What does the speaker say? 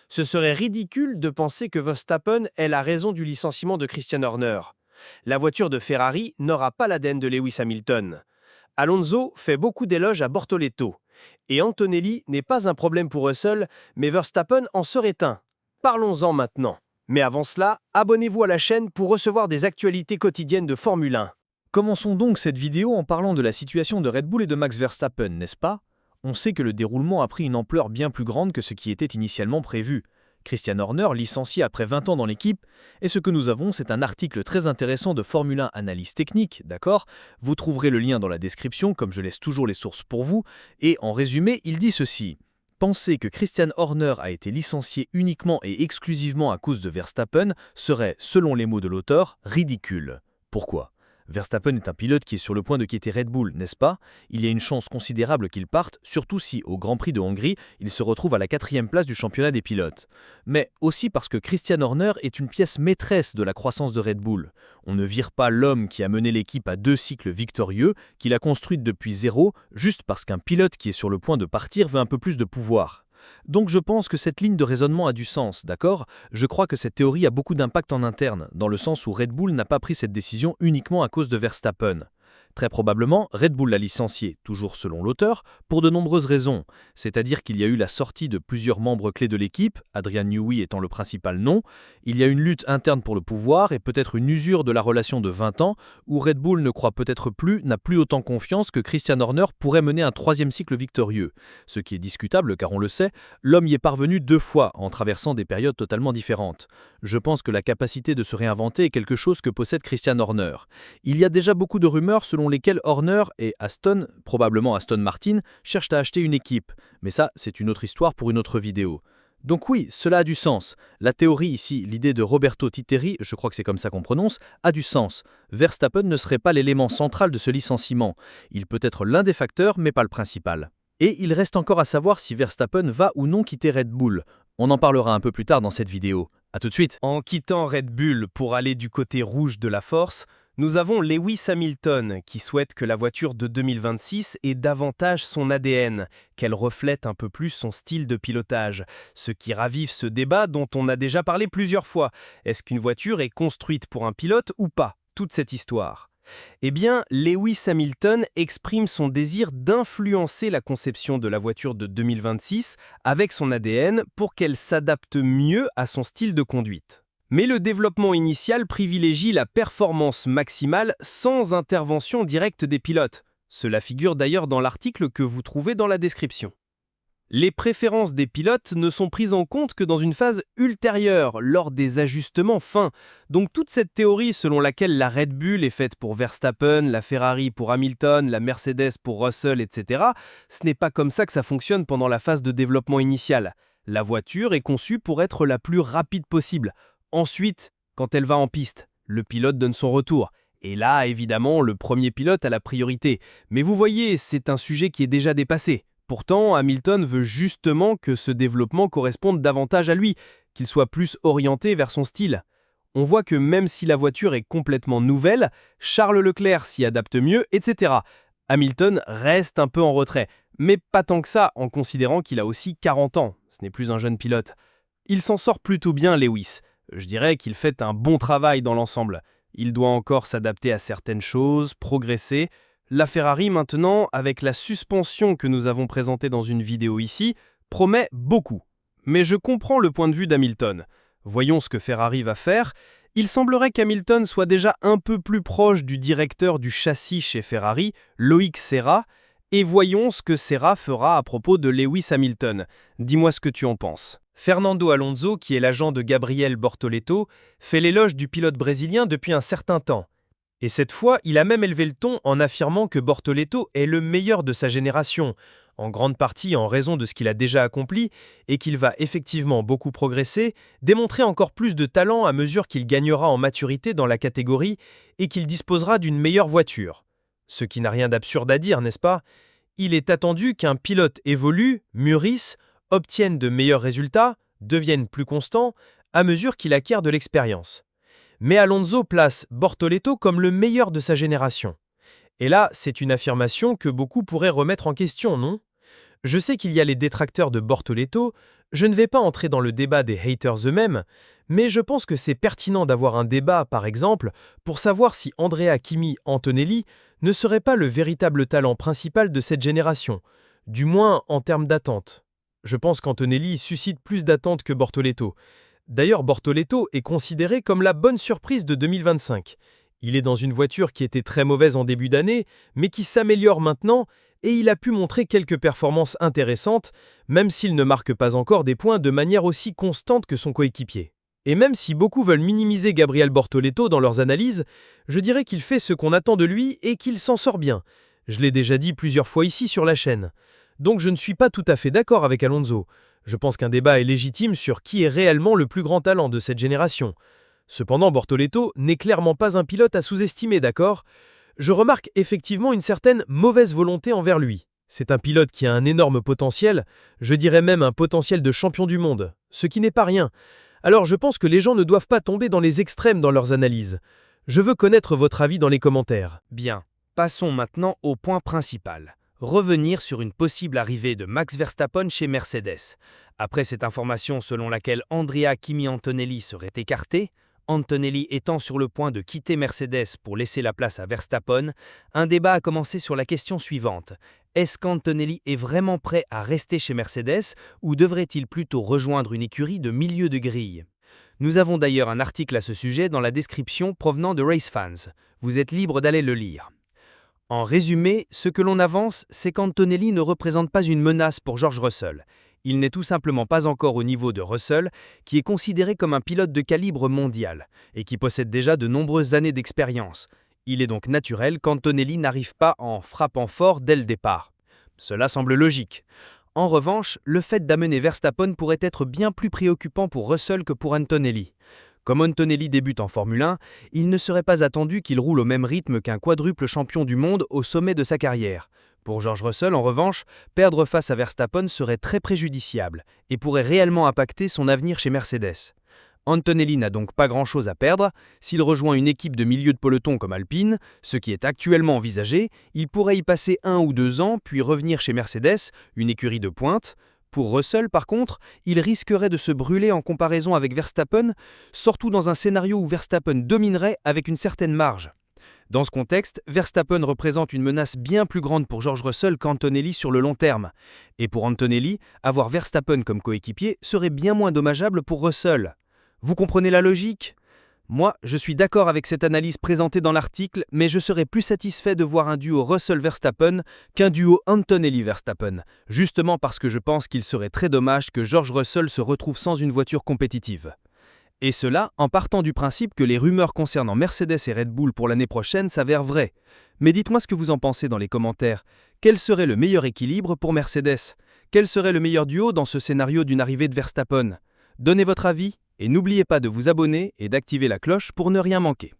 Ce serait ridicule de penser que Verstappen est la raison du licenciement de Christian Horner. La voiture de Ferrari n'aura pas l'ADN de Lewis Hamilton. Alonso fait beaucoup d'éloges à Bortoleto. Et Antonelli n'est pas un problème pour Russell, mais Verstappen en serait un. Parlons-en maintenant. Mais avant cela, abonnez-vous à la chaîne pour recevoir des actualités quotidiennes de Formule 1. Commençons donc cette vidéo en parlant de la situation de Red Bull et de Max Verstappen, n'est-ce pas? On sait que le déroulement a pris une ampleur bien plus grande que ce qui était initialement prévu. Christian Horner, licencié après 20 ans dans l'équipe, et ce que nous avons, c'est un article très intéressant de Formule 1 Analyse Technique, d'accord? Vous trouverez le lien dans la description, comme je laisse toujours les sources pour vous, et en résumé, il dit ceci. Penser que Christian Horner a été licencié uniquement et exclusivement à cause de Verstappen serait, selon les mots de l'auteur, ridicule. Pourquoi ? Verstappen est un pilote qui est sur le point de quitter Red Bull, n'est-ce pas? Il y a une chance considérable qu'il parte, surtout si, au Grand Prix de Hongrie, il se retrouve à la 4e place du championnat des pilotes. Mais aussi parce que Christian Horner est une pièce maîtresse de la croissance de Red Bull. On ne vire pas l'homme qui a mené l'équipe à 2 cycles victorieux, qu'il a construite depuis zéro, juste parce qu'un pilote qui est sur le point de partir veut un peu plus de pouvoir. Donc je pense que cette ligne de raisonnement a du sens, d'accord? Je crois que cette théorie a beaucoup d'impact en interne, dans le sens où Red Bull n'a pas pris cette décision uniquement à cause de Verstappen. Très probablement, Red Bull l'a licencié, toujours selon l'auteur, pour de nombreuses raisons. C'est-à-dire qu'il y a eu la sortie de plusieurs membres clés de l'équipe, Adrian Newey étant le principal nom, il y a une lutte interne pour le pouvoir et peut-être une usure de la relation de 20 ans, où Red Bull ne croit peut-être plus, n'a plus autant confiance que Christian Horner pourrait mener un 3e cycle victorieux. Ce qui est discutable car on le sait, l'homme y est parvenu 2 fois en traversant des périodes totalement différentes. Je pense que la capacité de se réinventer est quelque chose que possède Christian Horner. Il y a déjà beaucoup de rumeurs selon lesquelles Horner et Aston, probablement Aston Martin, cherchent à acheter une équipe. Mais ça, c'est une autre histoire pour une autre vidéo. Donc oui, cela a du sens. La théorie ici, l'idée de Roberto Titeri, je crois que c'est comme ça qu'on prononce, a du sens. Verstappen ne serait pas l'élément central de ce licenciement. Il peut être l'un des facteurs, mais pas le principal. Et il reste encore à savoir si Verstappen va ou non quitter Red Bull. On en parlera un peu plus tard dans cette vidéo. A tout de suite. En quittant Red Bull pour aller du côté rouge de la force, nous avons Lewis Hamilton qui souhaite que la voiture de 2026 ait davantage son ADN, qu'elle reflète un peu plus son style de pilotage, ce qui ravive ce débat dont on a déjà parlé plusieurs fois. Est-ce qu'une voiture est construite pour un pilote ou pas? Toute cette histoire. Eh bien, Lewis Hamilton exprime son désir d'influencer la conception de la voiture de 2026 avec son ADN pour qu'elle s'adapte mieux à son style de conduite. Mais le développement initial privilégie la performance maximale sans intervention directe des pilotes. Cela figure d'ailleurs dans l'article que vous trouvez dans la description. Les préférences des pilotes ne sont prises en compte que dans une phase ultérieure, lors des ajustements fins. Donc toute cette théorie selon laquelle la Red Bull est faite pour Verstappen, la Ferrari pour Hamilton, la Mercedes pour Russell, etc., ce n'est pas comme ça que ça fonctionne pendant la phase de développement initial. La voiture est conçue pour être la plus rapide possible. Ensuite, quand elle va en piste, le pilote donne son retour. Et là, évidemment, le premier pilote a la priorité. Mais vous voyez, c'est un sujet qui est déjà dépassé. Pourtant, Hamilton veut justement que ce développement corresponde davantage à lui, qu'il soit plus orienté vers son style. On voit que même si la voiture est complètement nouvelle, Charles Leclerc s'y adapte mieux, etc. Hamilton reste un peu en retrait, mais pas tant que ça en considérant qu'il a aussi 40 ans. Ce n'est plus un jeune pilote. Il s'en sort plutôt bien, Lewis. Je dirais qu'il fait un bon travail dans l'ensemble. Il doit encore s'adapter à certaines choses, progresser. La Ferrari maintenant, avec la suspension que nous avons présentée dans une vidéo ici, promet beaucoup. Mais je comprends le point de vue d'Hamilton. Voyons ce que Ferrari va faire. Il semblerait qu'Hamilton soit déjà un peu plus proche du directeur du châssis chez Ferrari, Loïc Serra, et voyons ce que Serra fera à propos de Lewis Hamilton. Dis-moi ce que tu en penses. Fernando Alonso, qui est l'agent de Gabriel Bortoleto, fait l'éloge du pilote brésilien depuis un certain temps. Et cette fois, il a même élevé le ton en affirmant que Bortoleto est le meilleur de sa génération, en grande partie en raison de ce qu'il a déjà accompli, et qu'il va effectivement beaucoup progresser, démontrer encore plus de talent à mesure qu'il gagnera en maturité dans la catégorie et qu'il disposera d'une meilleure voiture. Ce qui n'a rien d'absurde à dire, n'est-ce pas? Il est attendu qu'un pilote évolue, mûrisse, obtienne de meilleurs résultats, devienne plus constant, à mesure qu'il acquiert de l'expérience. Mais Alonso place Bortoleto comme le meilleur de sa génération. Et là, c'est une affirmation que beaucoup pourraient remettre en question, non? Je sais qu'il y a les détracteurs de Bortoleto, je ne vais pas entrer dans le débat des haters eux-mêmes, mais je pense que c'est pertinent d'avoir un débat, par exemple, pour savoir si Andrea Kimi Antonelli ne serait pas le véritable talent principal de cette génération, du moins en termes d'attente. Je pense qu'Antonelli suscite plus d'attentes que Bortoleto. D'ailleurs, Bortoleto est considéré comme la bonne surprise de 2025. Il est dans une voiture qui était très mauvaise en début d'année, mais qui s'améliore maintenant, et il a pu montrer quelques performances intéressantes, même s'il ne marque pas encore des points de manière aussi constante que son coéquipier. Et même si beaucoup veulent minimiser Gabriel Bortoleto dans leurs analyses, je dirais qu'il fait ce qu'on attend de lui et qu'il s'en sort bien. Je l'ai déjà dit plusieurs fois ici sur la chaîne. Donc je ne suis pas tout à fait d'accord avec Alonso. Je pense qu'un débat est légitime sur qui est réellement le plus grand talent de cette génération. Cependant, Bortoleto n'est clairement pas un pilote à sous-estimer, d'accord ? Je remarque effectivement une certaine mauvaise volonté envers lui. C'est un pilote qui a un énorme potentiel, je dirais même un potentiel de champion du monde, ce qui n'est pas rien. Alors je pense que les gens ne doivent pas tomber dans les extrêmes dans leurs analyses. Je veux connaître votre avis dans les commentaires. Bien, passons maintenant au point principal. Revenir sur une possible arrivée de Max Verstappen chez Mercedes. Après cette information selon laquelle Andrea Kimi Antonelli serait écarté, Antonelli étant sur le point de quitter Mercedes pour laisser la place à Verstappen, un débat a commencé sur la question suivante. Est-ce qu'Antonelli est vraiment prêt à rester chez Mercedes ou devrait-il plutôt rejoindre une écurie de milieu de grille ? Nous avons d'ailleurs un article à ce sujet dans la description provenant de RaceFans. Vous êtes libre d'aller le lire. En résumé, ce que l'on avance, c'est qu'Antonelli ne représente pas une menace pour George Russell. Il n'est tout simplement pas encore au niveau de Russell, qui est considéré comme un pilote de calibre mondial, et qui possède déjà de nombreuses années d'expérience. Il est donc naturel qu'Antonelli n'arrive pas en frappant fort dès le départ. Cela semble logique. En revanche, le fait d'amener Verstappen pourrait être bien plus préoccupant pour Russell que pour Antonelli. Comme Antonelli débute en Formule 1, il ne serait pas attendu qu'il roule au même rythme qu'un quadruple champion du monde au sommet de sa carrière. Pour George Russell, en revanche, perdre face à Verstappen serait très préjudiciable et pourrait réellement impacter son avenir chez Mercedes. Antonelli n'a donc pas grand-chose à perdre. S'il rejoint une équipe de milieu de peloton comme Alpine, ce qui est actuellement envisagé, il pourrait y passer 1 ou 2 ans puis revenir chez Mercedes, une écurie de pointe. Pour Russell, par contre, il risquerait de se brûler en comparaison avec Verstappen, surtout dans un scénario où Verstappen dominerait avec une certaine marge. Dans ce contexte, Verstappen représente une menace bien plus grande pour George Russell qu'Antonelli sur le long terme. Et pour Antonelli, avoir Verstappen comme coéquipier serait bien moins dommageable pour Russell. Vous comprenez la logique ? Moi, je suis d'accord avec cette analyse présentée dans l'article, mais je serais plus satisfait de voir un duo Russell-Verstappen qu'un duo Antonelli-Verstappen, justement parce que je pense qu'il serait très dommage que George Russell se retrouve sans une voiture compétitive. Et cela en partant du principe que les rumeurs concernant Mercedes et Red Bull pour l'année prochaine s'avèrent vraies. Mais dites-moi ce que vous en pensez dans les commentaires. Quel serait le meilleur équilibre pour Mercedes ? Quel serait le meilleur duo dans ce scénario d'une arrivée de Verstappen ? Donnez votre avis et n'oubliez pas de vous abonner et d'activer la cloche pour ne rien manquer.